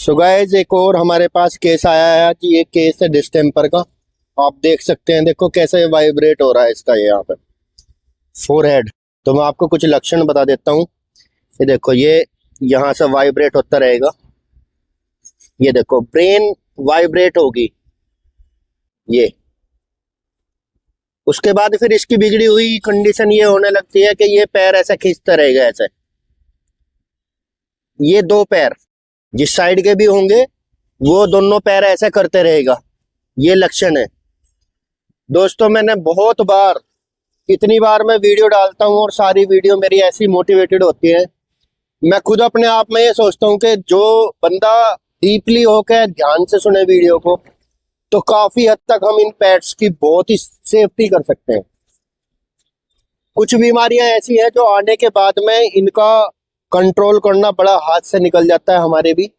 So guys एक और हमारे पास केस आया है कि ये केस है डिस्टेम्पर का। आप देख सकते हैं, देखो कैसे वाइब्रेट हो रहा है इसका यहाँ पे फोरहेड। तो मैं आपको कुछ लक्षण बता देता हूँ। ये देखो, ये यहाँ से वाइब्रेट होता रहेगा। ये देखो ब्रेन वाइब्रेट होगी ये। उसके बाद फिर इसकी बिगड़ी हुई कंडीशन ये होने लगती है कि ये पैर ऐसा खींचता रहेगा ऐसे। ये दो पैर जिस साइड के भी होंगे वो दोनों पैर ऐसे करते रहेगा। ये लक्षण है दोस्तों। मैंने बहुत बार, कितनी बार मैं वीडियो डालता हूँ और सारी वीडियो मेरी ऐसी मोटिवेटेड होती है। मैं खुद अपने आप में ये सोचता हूँ कि जो बंदा डीपली होकर ध्यान से सुने वीडियो को तो काफी हद तक हम इन पेट्स की बहुत ही सेफ्टी कर सकते हैं। कुछ बीमारियां ऐसी हैं जो आने के बाद में इनका कंट्रोल करना बड़ा हाथ से निकल जाता है। हमारे भी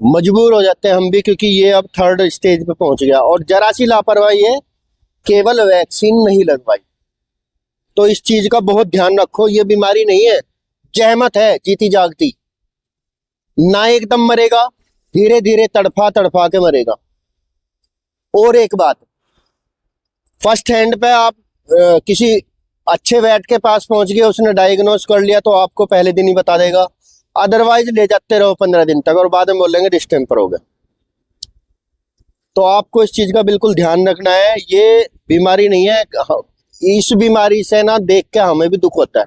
मजबूर हो जाते हैं हम भी, क्योंकि ये अब थर्ड स्टेज पे पहुंच गया और जरा सी लापरवाही है, केवल वैक्सीन नहीं लगवाई। तो इस चीज का बहुत ध्यान रखो। ये बीमारी नहीं है, जहमत है जीती जागती। ना एकदम मरेगा, धीरे धीरे तड़फा तड़फा के मरेगा। और एक बात, फर्स्ट हैंड पे आप किसी अच्छे वेट के पास पहुंच गए, उसने डायग्नोस कर लिया तो आपको पहले दिन ही बता देगा। अदरवाइज ले जाते रहो 15 दिन तक और बाद में बोलेंगे डिस्टेम्पर हो गया। तो आपको इस चीज का बिल्कुल ध्यान रखना है। ये बीमारी नहीं है। इस बीमारी से ना देख के हमें भी दुख होता है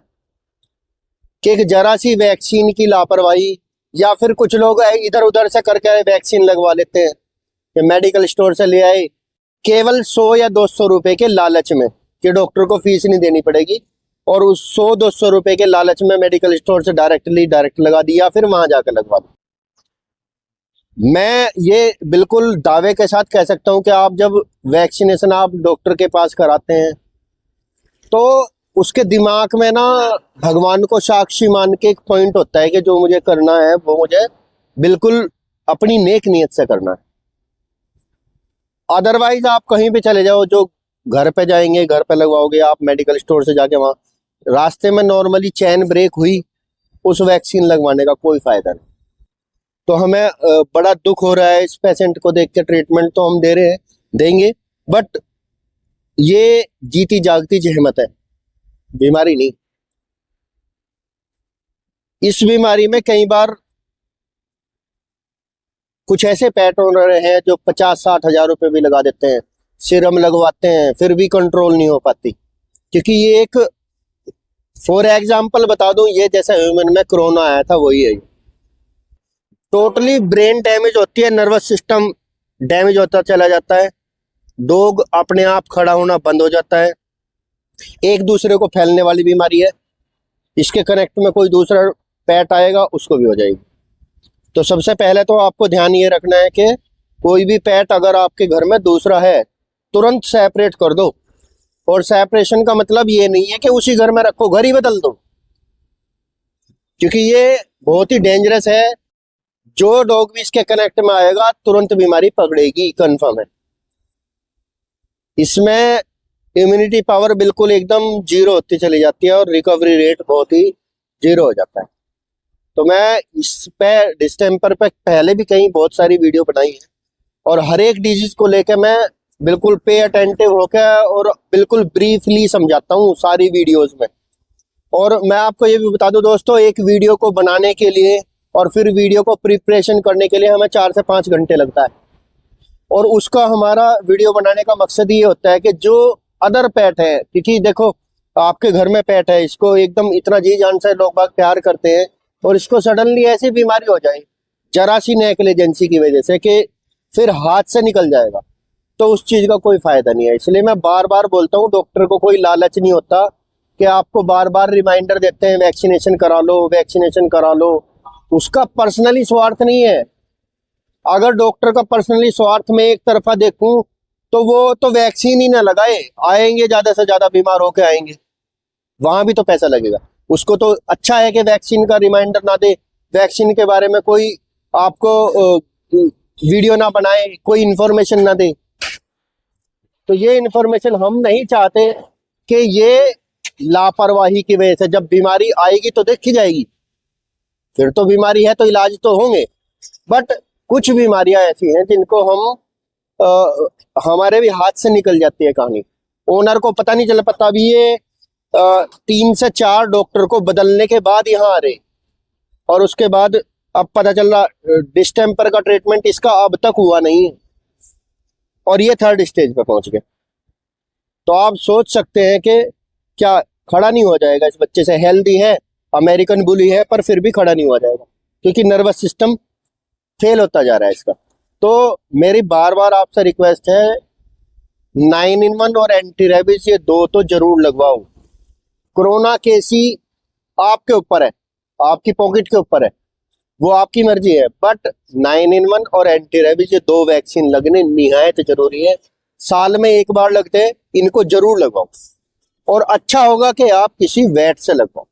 कि एक जरा सी वैक्सीन की लापरवाही, या फिर कुछ लोग इधर उधर से करके वैक्सीन लगवा लेते हैं कि मेडिकल स्टोर से ले आए केवल 100 या 200 रुपए के लालच में कि डॉक्टर को फीस नहीं देनी पड़ेगी, और उस 100-200 रुपए के लालच में मेडिकल स्टोर से डायरेक्ट लगा दी या फिर वहां जाकर लगवा दी। मैं ये बिल्कुल दावे के साथ कह सकता हूं कि आप जब वैक्सीनेशन आप डॉक्टर के पास कराते हैं तो उसके दिमाग में ना भगवान को साक्षी मान के एक पॉइंट होता है कि जो मुझे करना है वो मुझे बिल्कुल अपनी नेक नियत से करना है। अदरवाइज आप कहीं भी चले जाओ, जो घर पे जाएंगे घर पे लगवाओगे आप, मेडिकल स्टोर से जाके वहां रास्ते में नॉर्मली चैन ब्रेक हुई, उस वैक्सीन लगवाने का कोई फायदा नहीं। तो हमें बड़ा दुख हो रहा है इस पेशेंट को देख के। ट्रीटमेंट तो हम दे रहे हैं, देंगे, बट ये जीती जागती जहमत है, बीमारी नहीं। इस बीमारी में कई बार कुछ ऐसे पेट ओनर हैं जो 50-60 हजार रुपए भी लगा देते हैं, सीरम लगवाते हैं, फिर भी कंट्रोल नहीं हो पाती। क्योंकि ये एक, फॉर एग्जाम्पल बता दूं, ये जैसा ह्यूमन में कोरोना आया था वही है। टोटली ब्रेन डैमेज होती है, नर्वस सिस्टम डैमेज होता चला जाता है, डॉग अपने आप खड़ा होना बंद हो जाता है। एक दूसरे को फैलने वाली बीमारी है। इसके कनेक्ट में कोई दूसरा पेट आएगा उसको भी हो जाएगी। तो सबसे पहले तो आपको ध्यान ये रखना है कि कोई भी पेट अगर आपके घर में दूसरा है तुरंत सेपरेट कर दो। और सेपरेशन का मतलब ये नहीं है कि उसी घर में रखो, घर ही बदल दो, क्योंकि ये बहुत ही डेंजरस है। जो डॉग भी इसके कनेक्ट में आएगा तुरंत बीमारी पकड़ेगी, कंफर्म है। इसमें इम्यूनिटी पावर बिल्कुल एकदम जीरो होती चली जाती है और रिकवरी रेट बहुत ही जीरो हो जाता है। तो मैं इस पे डिस्टेम्पर पे पहले भी कहीं बहुत सारी वीडियो बनाई है और हर एक डिजीज को लेकर मैं बिल्कुल पे अटेंटिव होकर और बिल्कुल ब्रीफली समझाता हूँ सारी वीडियोस में। और मैं आपको ये भी बता दूं दोस्तों, एक वीडियो को बनाने के लिए और फिर वीडियो को प्रिपरेशन करने के लिए हमें 4 से 5 घंटे लगता है। और उसका हमारा वीडियो बनाने का मकसद ये होता है कि जो अदर पेट है, क्योंकि देखो आपके घर में पेट है, इसको एकदम इतना जी जान से लोग बाग प्यार करते हैं, और इसको सडनली ऐसी बीमारी हो जाए जरा सी नेग्लिजेंसी की वजह से कि फिर हाथ से निकल जाएगा, तो उस चीज का कोई फायदा नहीं है। इसलिए मैं बार बार बोलता हूँ, डॉक्टर को कोई लालच नहीं होता कि आपको बार बार रिमाइंडर देते हैं वैक्सीनेशन करा लो, वैक्सीनेशन करा लो। उसका पर्सनली स्वार्थ नहीं है। अगर डॉक्टर का पर्सनली स्वार्थ में एक तरफा देखूं तो वो तो वैक्सीन ही ना लगाए, आएंगे ज्यादा से ज्यादा बीमार होके आएंगे, वहां भी तो पैसा लगेगा। उसको तो अच्छा है कि वैक्सीन का रिमाइंडर ना दे, वैक्सीन के बारे में कोई आपको वीडियो ना बनाए, कोई इंफॉर्मेशन ना दे। तो ये इंफॉर्मेशन हम नहीं चाहते कि ये लापरवाही की वजह से, जब बीमारी आएगी तो देखी जाएगी, फिर तो बीमारी है तो इलाज तो होंगे, बट कुछ बीमारियां ऐसी हैं जिनको हम हमारे भी हाथ से निकल जाती है कहानी। ओनर को पता नहीं चल पाता, अभी ये 3 से 4 डॉक्टर को बदलने के बाद यहाँ आ रहे, और उसके बाद अब पता चल रहा डिस्टेम्पर का ट्रीटमेंट इसका अब तक हुआ नहीं है, और ये 3rd स्टेज पे पहुंच गए। तो आप सोच सकते हैं कि क्या खड़ा नहीं हो जाएगा इस बच्चे से? हेल्दी है, अमेरिकन बुली है, पर फिर भी खड़ा नहीं हो जाएगा क्योंकि नर्वस सिस्टम फेल होता जा रहा है इसका। तो मेरी बार बार आपसे रिक्वेस्ट है, 9-in-1 और एंटी रेबीज ये 2 तो जरूर लगवाओ। कोरोना केसी आपके ऊपर है, आपकी पॉकेट के ऊपर है, वो आपकी मर्जी है, बट 9-in-1 और एंटी रेबीज ये 2 वैक्सीन लगने निहायत जरूरी है। साल में 1 बार लगते हैं, इनको जरूर लगवाओ, और अच्छा होगा कि आप किसी वेट से लगवाओ।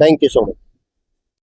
Thank you so much.